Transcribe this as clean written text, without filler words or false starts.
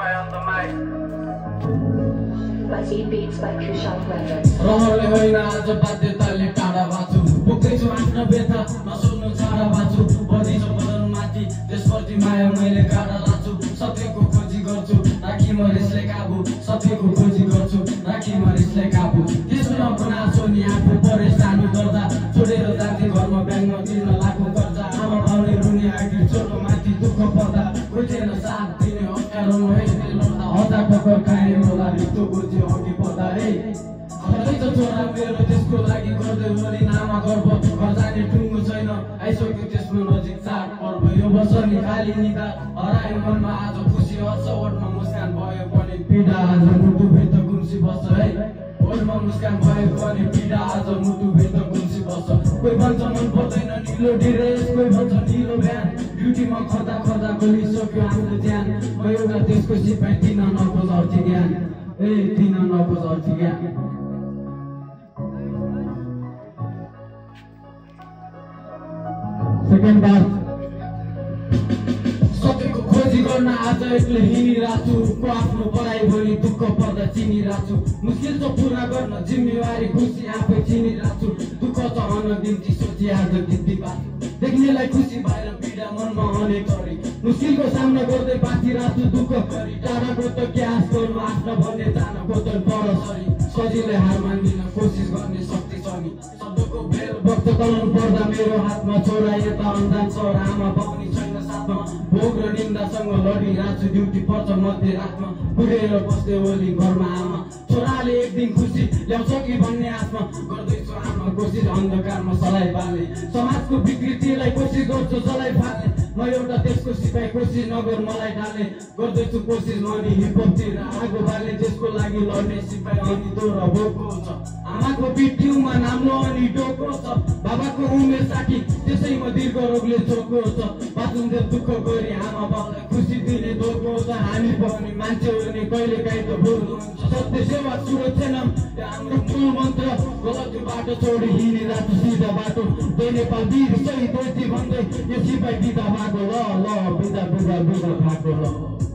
सिपाही on the mic. रहरले होइन आज बाध्यताले टाढा बाँचु बोक्दैछु आफ्नो व्यथा नसुन्नु छाडा बाँचु बढ्दैछ बदन माथि त्यसप्रति माया मैले गाडा लाछु सत्यको खोजी गर्छु राखी म रिसले काबु सत्यको खोजी गर्छु राखी म रिसले काबु त्यसो नबनासो नि आफू परेशानी गर्दा छोडेर जान्थे घरमा ब्याङ्कमा तिर्न लाग्नु कर्जा आमा बाउले रुने आखिर छोटो माथि दुःख पर्दा कोही थिएन साथ दिने अप्ठ्यारो नहेर्ने लड्दा हजार टक्कर खाए होला रित्तो बुझ्यो अघि पर्दा रे त छोरा मेरो त्यसको लागि गर्दै होली नामा गर्व घर जाने टुङ्गो छैन आइसक्यो त्यसमा नजिक चाड पर्व यो वर्ष नि खाली निदा हरायो मनमा आज खुसी हर्ष ओठमा मुस्कान भयो पनि पीडा आज मुटु भित्र गुम्सी बस्छ है ओठमा मुस्कान भयो पनि पीडा आज मुटु भित्र गुम्सी बस्छ कोही भन्छ मन पर्दैन निलो ड्रेस कोही भन्छ निलो भ्यान ड्युटीमा खर्दा खर्दा गलिसक्यो आफ्नो ज्यान म एउटा देशको सिपाही दिन नखोज अर्थी ज्ञान दिन नखोज अर्थी ज्ञान सेकेन्ड पार्ट सत्यको खोजी गर्न आज एक्लै हिँडिरहेछु को आफ्नो पढाइ भोलि दुःख पर्दा चिनिरहेछु मुस्किल छ पुरा गर्न जिम्मेवारी खुसी आफै चिनिरहेछु दुःख छ अनगिन्ती सोची आज गिन्ती बाँच्छु देख्नेलाई खुसी भएर पीडा मनमा अनेक गरी मुस्किलको सामना गर्दै बाँचिरहेछु दुःख गरी टाढाको त क्यास गर्नु आफ्नो भन्ने जानको त पर सरी सजिलै हार मान्दिन कोसिस गर्ने शक्ति छ नि शब्दको भेल वक्त चलाउनु पर्दा मेरो हातमा छोरा यता अन्जान छ आमा बाउनी छैन साथमा भोग र निन्दासँग लडिरहेछु ड्युटी पर्छ मध्य रातमा पुगेर बस्दै ओली घरमा आमा छोराले एक दिन खुसी ल्याउँछ कि भन्ने आशमा गर्दैछु आमा कोसिस अन्धकारमा सलाई बाल्ने समाजको विकृतिलाई कोसिस गर्छु जलाई फाल्ने म एउटा देशको सिपाही कोसिस नगर मलाई डाल्ने गर्दैछु कोसिस म नि हिपहपतिर आगो बाल्ने देशको लागि लड्ने सिपाही अनि दोहोरो भोको छ आमाको पिठ्यौमा नाम्लो अनि डोको छ बाबाको उमेर 60 त्यसैमा दीर्घ रोगले चोको छ बाँचुन्जेल दुःख गरी आमा बाउलाई खुसी दिने धोको छ हामी पनि मान्छे हुने कहिले काहीँ त बोल्नु सत्य सेवा सुरक्षा नाम हाम्रो ठुलो मन्त्र गलत बाटो छोडी हिँडिरहेको सिधा बाटो नेपाल वीर शहीद भन्दै यो सिपाही बिदा भएको ल बिदा बिदा बिदा भएको ल